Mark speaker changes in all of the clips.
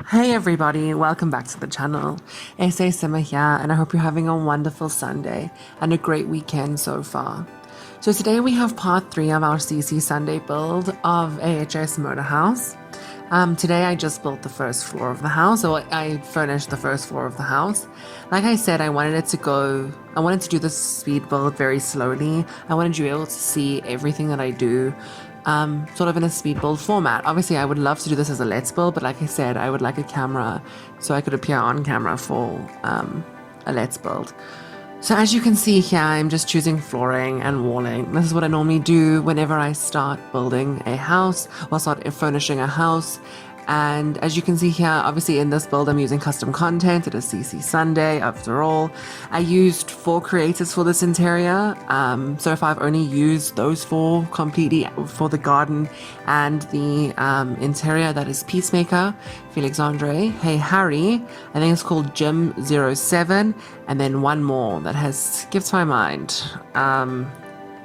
Speaker 1: Hey everybody, welcome back to the channel. SASimmer here, and I hope you're having a wonderful Sunday and a great weekend so far. So today we have part 3 of our CC Sunday build of AHS Motor House. Today I just built the first floor of the house, or I furnished the first floor of the house. Like I said, I wanted to do this speed build very slowly. I wanted you to be able to see everything that I do sort of in a speed build format. Obviously, I would love to do this as a let's build, but like I said, I would like a camera so I could appear on camera for a let's build. So as you can see here, I'm just choosing flooring and walling. This is what I normally do whenever I start building a house or start furnishing a house. And as you can see here, obviously in this build, I'm using custom content. It is CC Sunday, after all. I used 4 creators for this interior. So if I've only used those 4 completely for the garden and the interior, that is Peacemaker, Felix Andre, Hey Harry, I think it's called Jim07, and then one more that has skipped my mind.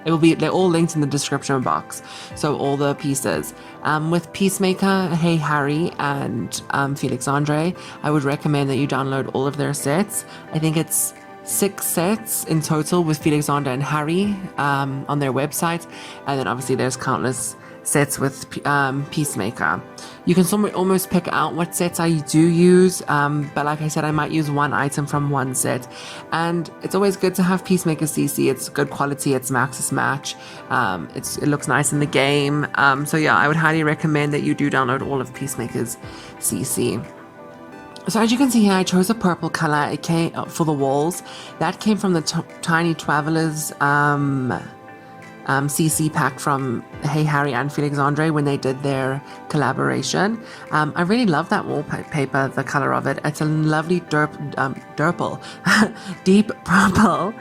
Speaker 1: They're all linked in the description box. So all the pieces. With Peacemaker, Hey Harry, and Felix Andre, I would recommend that you download all of their sets. I think it's 6 sets in total with Felix Andre and Harry on their website. And then obviously there's countless sets with Peacemaker. You can almost pick out what sets I do use, but like I said, I might use one item from one set. And it's always good to have Peacemaker CC. It's good quality, it's Maxis match, it looks nice in the game. So yeah, I would highly recommend that you do download all of Peacemaker's CC. So as you can see here, I chose a purple color. It came for the walls. That came from the Tiny Travelers CC pack from Hey Harry and Felix Andre when they did their collaboration. I really love that wallpaper, the color of it. It's a lovely deep purple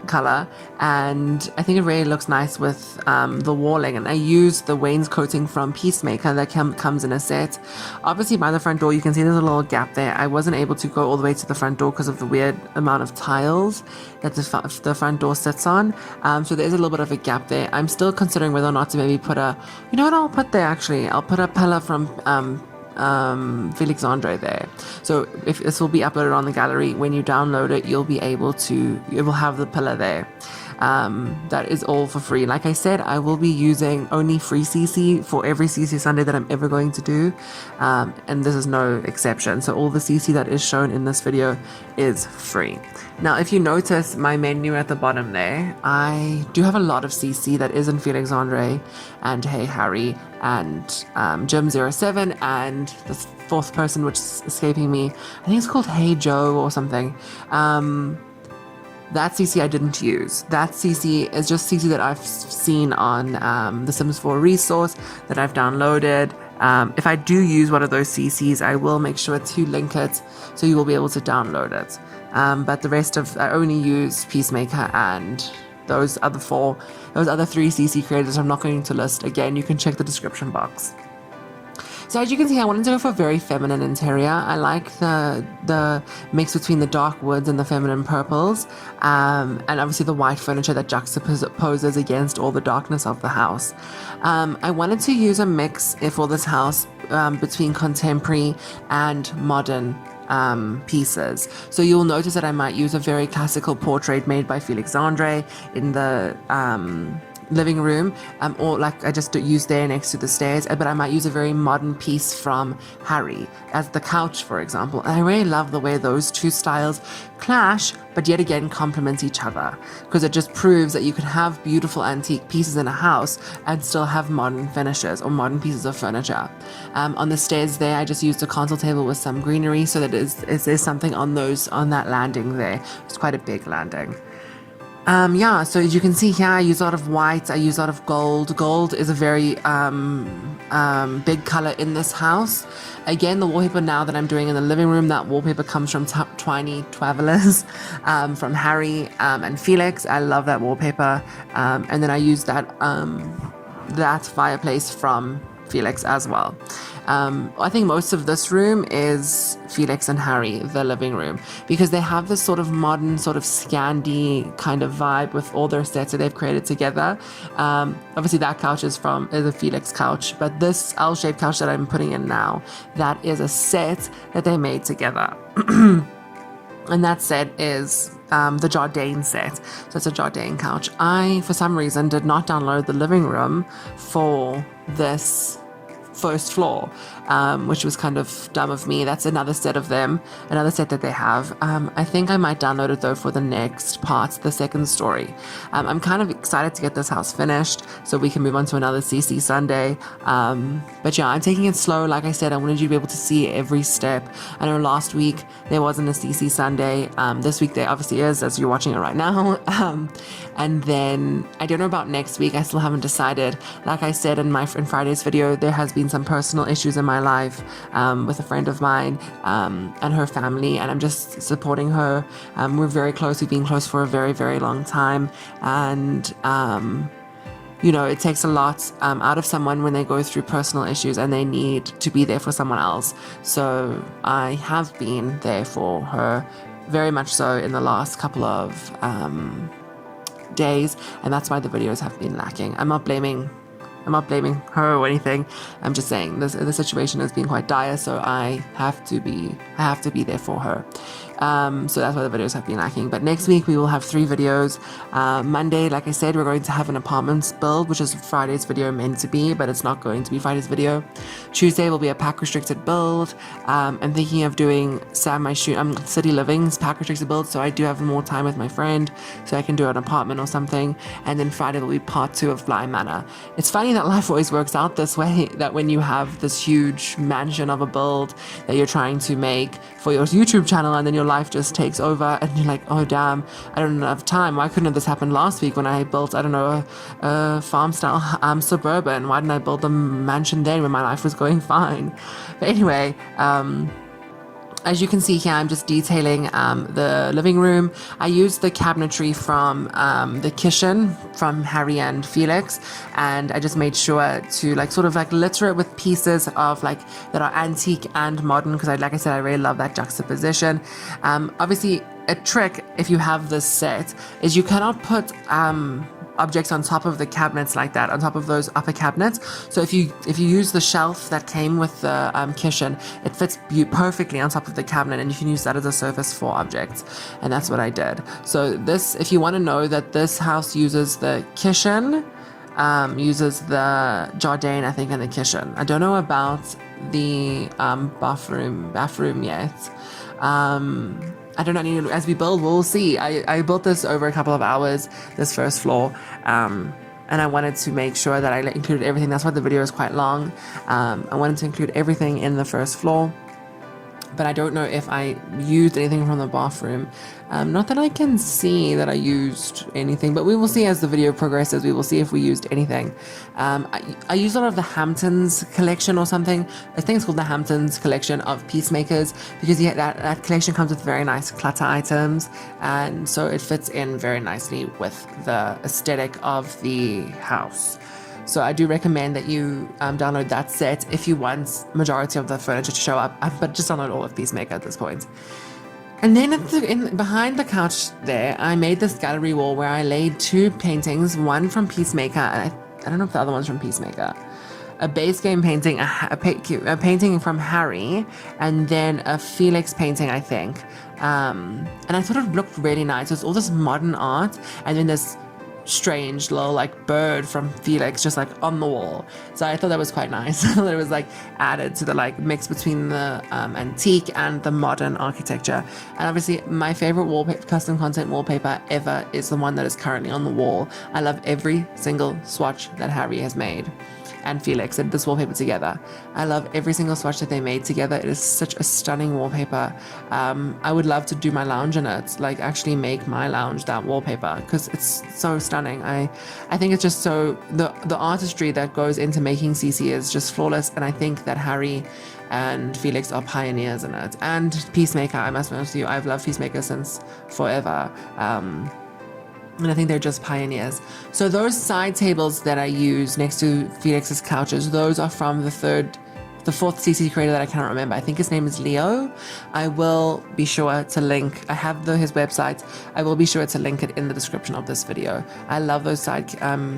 Speaker 1: color, and I think it really looks nice with the walling. And I used the wainscoting from Peacemaker that comes in a set. Obviously by the front door you can see there's a little gap there. I wasn't able to go all the way to the front door because of the weird amount of tiles that the front door sits on, so there's a little bit of a gap there. I'm still considering whether or not to maybe put you know what I'll put there actually? I'll put a pillar from Felix Andre there. So if this will be uploaded on the gallery, when you download it, it will have the pillar there. That is all for free. Like I said, I will be using only free CC for every CC Sunday that I'm ever going to do, and this is no exception. So all the CC that is shown in this video is free. Now if you notice my menu at the bottom there, I do have a lot of CC that isn't Felix Andre and Hey Harry and Jim07 and the 4th person which is escaping me. I think it's called Hey Joe or something. That CC I didn't use. That CC is just CC that I've seen on the Sims 4 resource that I've downloaded. If I do use one of those CCs, I will make sure to link it so you will be able to download it. But the rest I only use Peacemaker and those other 3 CC creators I'm not going to list. Again, you can check the description box. So as you can see, I wanted to go for a very feminine interior. I like the mix between the dark woods and the feminine purples, and obviously the white furniture that juxtaposes against all the darkness of the house. I wanted to use a mix for this house between contemporary and modern pieces. So you'll notice that I might use a very classical portrait made by Felix Andre in the living room, or like I just used there next to the stairs, but I might use a very modern piece from Harry as the couch, for example. And I really love the way those 2 styles clash, but yet again complement each other, because it just proves that you can have beautiful antique pieces in a house and still have modern finishes or modern pieces of furniture. On the stairs there, I just used a console table with some greenery so that there's something on that landing there. It's quite a big landing. Yeah, so as you can see here, I use a lot of white, I use a lot of gold. Gold is a very big color in this house. Again, the wallpaper now that I'm doing in the living room, that wallpaper comes from Tiny Travelers, from Harry and Felix. I love that wallpaper. And then I use that fireplace from Felix as well. I think most of this room is Felix and Harry, the living room, because they have this sort of modern, sort of Scandi kind of vibe with all their sets that they've created together. Obviously that couch is a Felix couch, but this L-shaped couch that I'm putting in now, that is a set that they made together. And that set is the Jardine set. So it's a Jardine couch. I, for some reason, did not download the living room for this first floor, which was kind of dumb of me. That's another set of them, another set that they have. I think I might download it though for the next part, the second story. I'm kind of excited to get this house finished so we can move on to another CC Sunday. But yeah, I'm taking it slow. Like I said, I wanted you to be able to see every step. I know last week there wasn't a CC Sunday. This week there obviously is, as you're watching it right now. And then I don't know about next week. I still haven't decided. Like I said in Friday's video, there has been some personal issues in my life with a friend of mine and her family, and I'm just supporting her. We're very close. We've been close for a very, very long time, and you know, it takes a lot out of someone when they go through personal issues and they need to be there for someone else. So I have been there for her, very much so, in the last couple of days, and that's why the videos have been lacking. I'm not blaming her or anything. I'm just saying the situation has been quite dire, so I have to be there for her. So that's why the videos have been lacking. But next week we will have 3 videos. Monday, like I said, we're going to have an apartments build, which is Friday's video meant to be, but it's not going to be Friday's video. Tuesday will be a pack restricted build. I'm thinking of doing City Living's pack restricted build, so I do have more time with my friend, so I can do an apartment or something. And then Friday will be part 2 of Bly Manor. It's funny that life always works out this way, that when you have this huge mansion of a build that you're trying to make for your YouTube channel, and then your life just takes over and you're like, oh damn, I don't have time. Why couldn't this happen last week when I built, I don't know, a farm style suburban? Why didn't I build a mansion then when my life was going fine? But anyway, as you can see here, I'm just detailing the living room. I used the cabinetry from the kitchen from Harry and Felix, and I just made sure to litter it with pieces of that are antique and modern, because like I said, I really love that juxtaposition. Obviously, a trick if you have this set is you cannot put objects on top of the cabinets like that, on top of those upper cabinets. So if you use the shelf that came with the kitchen, it fits perfectly on top of the cabinet, and you can use that as a surface for objects. And that's what I did. So this, if you want to know that this house uses the kitchen, uses the Jardine, I think, in the kitchen. I don't know about the bathroom yet. I don't know, as we build, we'll see. I built this over a couple of hours, this first floor, and I wanted to make sure that I included everything. That's why the video is quite long. I wanted to include everything in the first floor, but I don't know if I used anything from the bathroom. Not that I can see that I used anything, but we will see as the video progresses. We will see if we used anything. I used a lot of the Hamptons collection or something. I think it's called the Hamptons collection of Peacemakers, because that collection comes with very nice clutter items, and so it fits in very nicely with the aesthetic of the house. So I do recommend that you download that set if you want majority of the furniture to show up, but just download all of Peacemaker at this point. And then behind the couch there, I made this gallery wall where I laid 2 paintings, one from Peacemaker, and I don't know if the other one's from Peacemaker. A base game painting, a painting from Harry, and then a Felix painting, I think. And I thought it looked really nice. It's all this modern art, and then this strange little bird from Felix just on the wall. So I thought that was quite nice. It was added to the mix between the antique and the modern architecture. And obviously my favorite custom content wallpaper ever is the one that is currently on the wall. I love every single swatch that Harry has made and Felix and this wallpaper together. I love every single swatch that they made together. It is such a stunning wallpaper. I would love to do my lounge in it, actually make my lounge that wallpaper, because it's so stunning. I think it's just so, the artistry that goes into making CC is just flawless, and I think that Harry and Felix are pioneers in it. And Peacemaker, I must be honest with you, I've loved Peacemaker since forever. And I think they're just Pioneers. So those side tables that I use next to Felix's couches, those are from the fourth CC creator that I cannot remember. I think his name is Leo. I will be sure to link. I have his website. I will be sure to link it in the description of this video. I love those side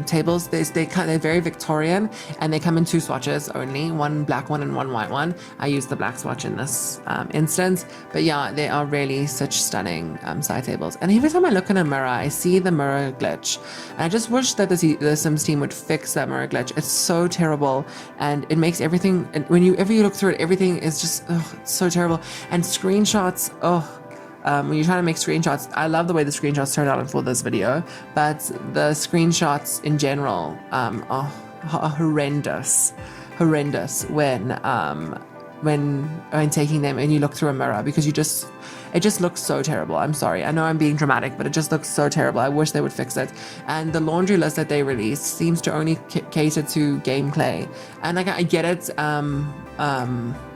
Speaker 1: tables. They're very Victorian, and they come in 2 swatches only, one black one and one white one. I use the black swatch in this instance, but yeah, they are really such stunning side tables. And every time I look in a mirror, I see the mirror glitch, and I just wish that the Sims team would fix that mirror glitch. It's so terrible, and it makes everything. And whenever you look through it, everything is just it's so terrible. And screenshots, when you're trying to make screenshots, I love the way the screenshots turned out for this video, but the screenshots in general are horrendous when taking them and you look through a mirror, because it just looks so terrible. I'm sorry, I know I'm being dramatic, but it just looks so terrible. I wish they would fix it. And the laundry list that they released seems to only cater to gameplay, and like I get it.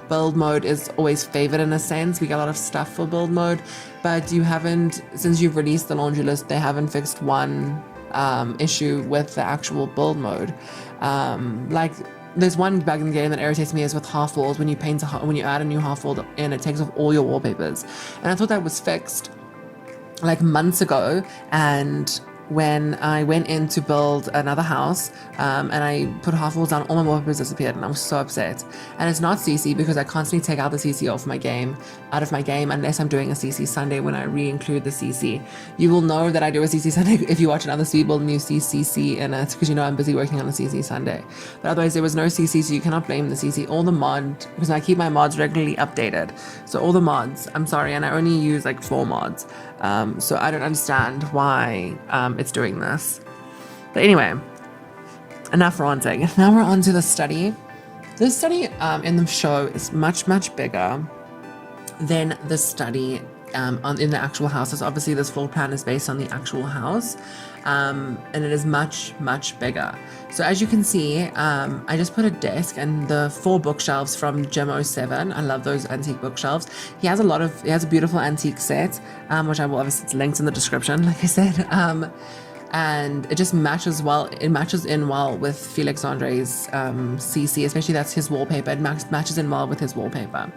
Speaker 1: Build mode is always favored in a sense. We get a lot of stuff for build mode, but since you've released the laundry list, they haven't fixed one issue with the actual build mode. Like there's one bug in the game that irritates me, is with half walls. When you add a new half wall in, it takes off all your wallpapers, and I thought that was fixed like months ago. And when I went in to build another house, and I put half walls down, all my wallpapers disappeared, and I was so upset. And it's not CC, because I constantly take out the CC out of my game, unless I'm doing a CC Sunday, when I re-include the CC. You will know that I do a CC Sunday if you watch another Speedball new CC in it, because you know I'm busy working on a CC Sunday. But otherwise, there was no CC, so you cannot blame the CC. All the because I keep my mods regularly updated. So all the mods, I'm sorry, and I only use like 4 mods. So I don't understand why it's doing this. But anyway, enough ranting. Now we're on to the study. This study in the show is much, much bigger than the study in the actual house. So obviously this floor plan is based on the actual house, and it is much, much bigger. So as you can see, I just put a desk and the 4 bookshelves from Gem 07. I love those antique bookshelves. He has a beautiful antique set, which I will obviously link in the description, like I said. And it just matches well. It matches in well with Felix Andre's CC, especially that's his wallpaper. It matches in well with his wallpaper.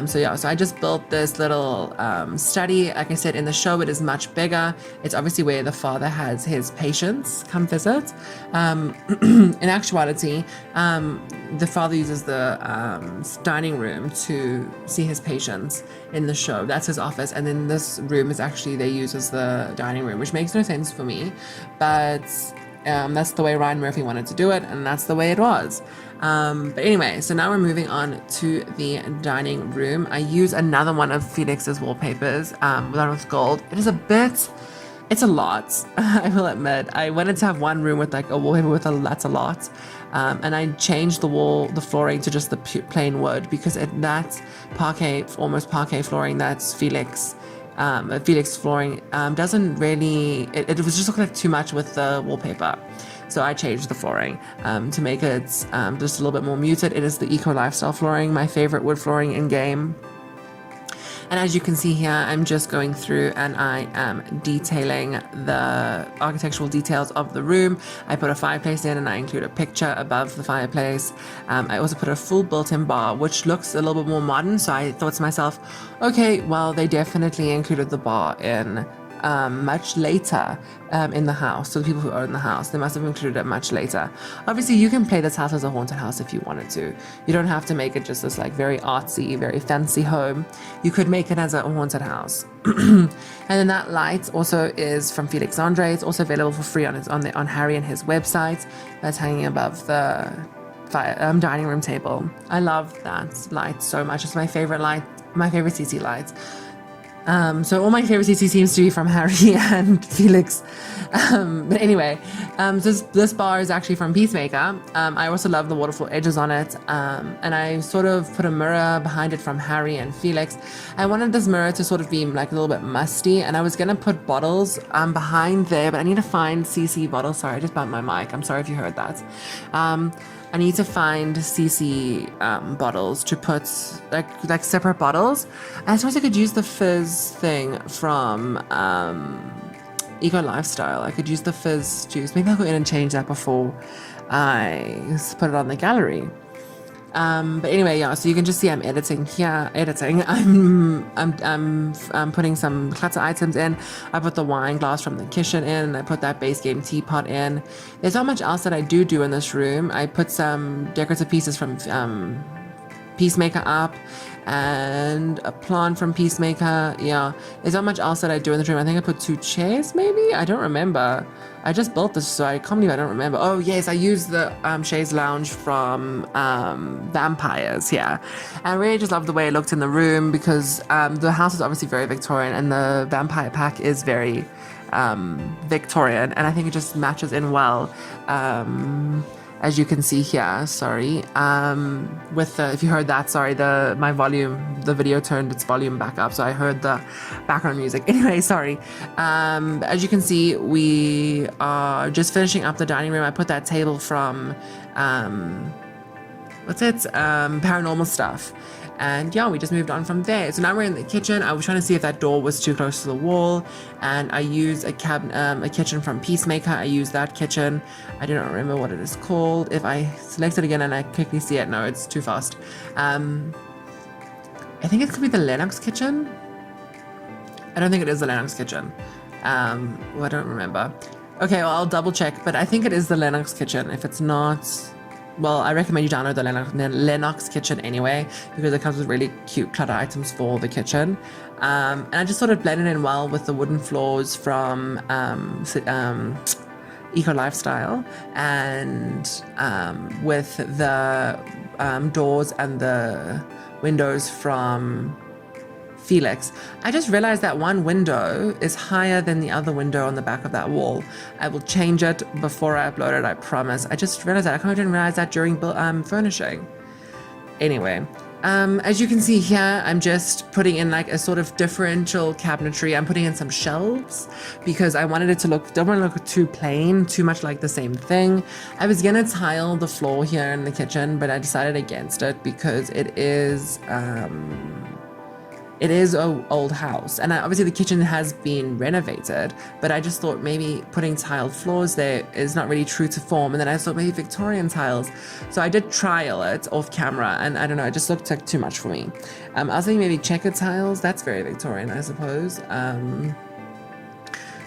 Speaker 1: So I just built this little study. Like I said, in the show, it is much bigger. It's obviously where the father has his patients come visit. In actuality, the father uses the dining room to see his patients in the show. That's his office. And then this room is actually they use as the dining room, which makes no sense for me. But that's the way Ryan Murphy wanted to do it, and that's the way it was. But anyway, so now we're moving on to the dining room. I use another one of Felix's wallpapers, one with gold. It's a lot, I will admit. I wanted to have one room with like a wallpaper with that's a lot. And I changed the flooring to just the plain wood, because that almost parquet flooring that's Felix flooring doesn't really, it was just looking like too much with the wallpaper. So I changed the flooring to make it just a little bit more muted. It is the Eco Lifestyle flooring, my favorite wood flooring in game. And as you can see here, I'm just going through and I am detailing the architectural details of the room. I put a fireplace in and I include a picture above the fireplace. I also put a full built-in bar, which looks a little bit more modern. So I thought to myself, okay, well, they definitely included the bar in much later in the house. So the people who own the house, they must have included it much later. Obviously, you can play this house as a haunted house if you wanted to. You don't have to make it just this like very artsy, very fancy home. You could make it as a haunted house. And then that light also is from Felix Andre. It's also available for free on Harry and his website. That's hanging above the dining room table. I love that light so much. It's my favorite light, my favorite CC light. So all my favorite CC seems to be from Harry and Felix. But anyway, this bar is actually from Peacemaker. I also love the waterfall edges on it. And I sort of put a mirror behind it from Harry and Felix. I wanted this mirror to sort of be like a little bit musty, and I was going to put bottles behind there, but I need to find CC bottles. Sorry, I just bumped my mic. I'm sorry if you heard that. I need to find CC bottles to put like separate bottles. I suppose I could use the fizz thing from Eco Lifestyle. I could use the fizz juice. Maybe I'll go in and change that before I put it on the gallery. But anyway, yeah, so you can just see I'm editing here, I'm putting some clutter items in. I put the wine glass from the kitchen in, and I put that base game teapot in. There's not much else that I do in this room. I put some decorative pieces from Peacemaker up, and a plant from Peacemaker. Yeah, there's not much else that I do in the room. I think I put 2 chairs, maybe? I don't remember. I just built this, so I can't believe I don't remember. Oh, yes, I used the chaise lounge from Vampires, yeah. And I really just loved the way it looked in the room, because the house is obviously very Victorian, and the vampire pack is very Victorian, and I think it just matches in well. As you can see here, sorry, with the, if you heard that, sorry, the video turned its volume back up, so I heard the background music. Anyway, sorry. As you can see, we are just finishing up the dining room. I put that table from, Paranormal Stuff. And yeah, we just moved on from there. So now we're in the kitchen. I was trying to see if that door was too close to the wall, and I used a kitchen from Peacemaker. I used that kitchen. I do not remember what it is called. If I select it again and I quickly see it, no, it's too fast. I think it could be the Lennox kitchen. I don't think it is the Lennox kitchen. I don't remember. Okay, well, I'll double check, but I think it is the Lennox kitchen. If it's not, well, I recommend you download the Lennox kitchen anyway, because it comes with really cute clutter items for the kitchen. And I just sort of blended in well with the wooden floors from Eco Lifestyle, and with the doors and the windows from Felix. I just realized that one window is higher than the other window on the back of that wall. I will change it before I upload it, I promise. I just realized that. I didn't realize that during furnishing. Anyway, as you can see here, I'm just putting in like a sort of differential cabinetry. I'm putting in some shelves because I wanted it to don't want to look too plain, too much like the same thing. I was gonna tile the floor here in the kitchen, but I decided against it because it is an old house, and obviously the kitchen has been renovated, but I just thought maybe putting tiled floors there is not really true to form, and then I thought maybe Victorian tiles. So I did trial it off camera, and I don't know, it just looked like too much for me. I was thinking maybe checkered tiles. That's very Victorian, I suppose.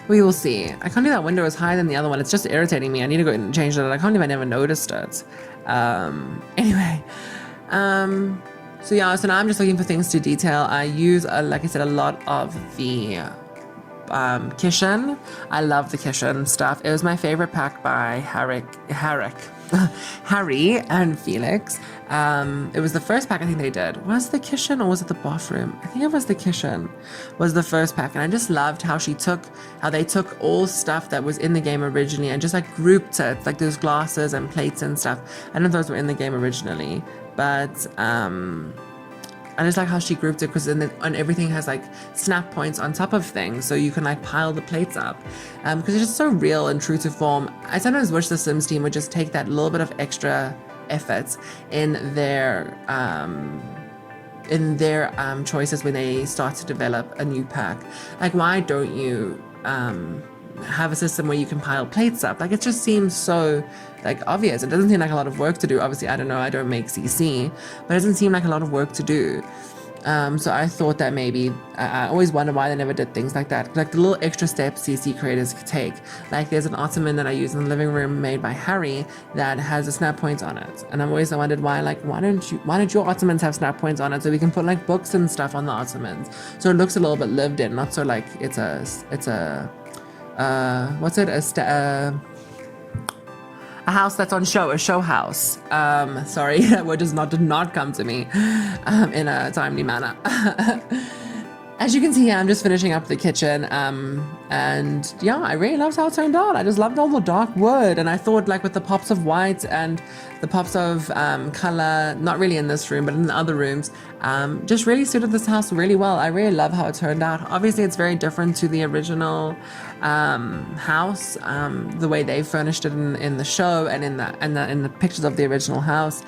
Speaker 1: We will see. I can't believe that window is higher than the other one. It's just irritating me. I need to go and change it. I can't believe I never noticed it. Anyway. So yeah, so now I'm just looking for things to detail. I use, like I said, a lot of the kitchen. I love the kitchen stuff. It was my favorite pack by Harry and Felix. It was the first pack I think they did. Was it the kitchen or was it the bathroom? I think it was the kitchen was the first pack, and I just loved how they took all stuff that was in the game originally and just like grouped it, like those glasses and plates and stuff. I don't know if those were in the game originally, but I just like how she grouped it, because and everything has like snap points on top of things, so you can like pile the plates up, because it's just so real and true to form. I sometimes wish the Sims team would just take that little bit of extra effort in their choices when they start to develop a new pack. Like, why don't you have a system where you can pile plates up? Like, it just seems so like obvious. It doesn't seem like a lot of work to do. Obviously, I don't know, I don't make CC, but it doesn't seem like a lot of work to do. So I thought that maybe, I always wonder why they never did things like that, like the little extra steps CC creators could take. Like, there's an ottoman that I use in the living room made by Harry that has a snap point on it, and I've always wondered why don't your ottomans have snap points on it, so we can put like books and stuff on the ottomans, so it looks a little bit lived in, not so like it's a house that's on show, a show house. Sorry, that word did not come to me in a timely manner. As you can see, I'm just finishing up the kitchen, and yeah, I really loved how it turned out. I just loved all the dark wood, and I thought, like, with the pops of white and the pops of color, not really in this room, but in the other rooms, just really suited this house really well. I really love how it turned out. Obviously, it's very different to the original house, the way they furnished it in the show and in the pictures of the original house.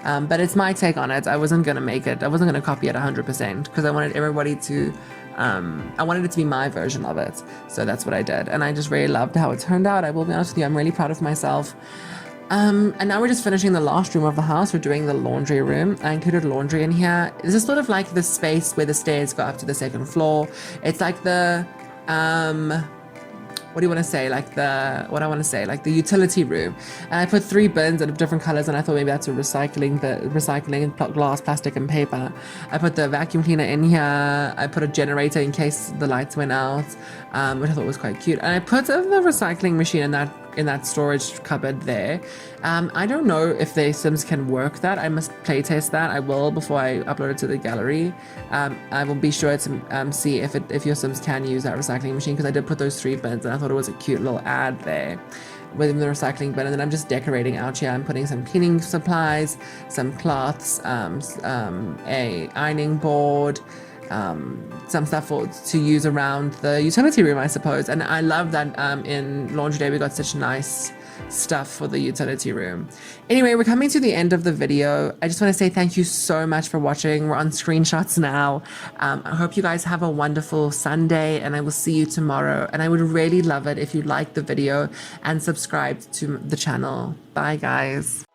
Speaker 1: But it's my take on it. I wasn't going to make it. I wasn't going to copy it 100% because I wanted everybody to, I wanted it to be my version of it. So that's what I did. And I just really loved how it turned out. I will be honest with you, I'm really proud of myself. And now we're just finishing the last room of the house. We're doing the laundry room. I included laundry in here. This is sort of like the space where the stairs go up to the second floor. It's like the, what do you want to say? Like the utility room. And I put 3 bins of different colors, and I thought maybe that's a recycling glass, plastic, and paper. I put the vacuum cleaner in here. I put a generator in case the lights went out, which I thought was quite cute. And I put the recycling machine in that storage cupboard there. I don't know if the Sims can work that. I must play test that. I will before I upload it to the gallery. I will be sure to see if your Sims can use that recycling machine, because I did put those 3 bins, and I thought it was a cute little ad there within the recycling bin. And then I'm just decorating out here. I'm putting some cleaning supplies, some cloths, a ironing board, some stuff to use around the utility room, I suppose. And I love that in Laundry Day we got such nice stuff for the utility room. Anyway, we're coming to the end of the video. I just want to say thank you so much for watching. We're on screenshots now. I hope you guys have a wonderful Sunday, and I will see you tomorrow. And I would really love it if you liked the video and subscribed to the channel. Bye, guys.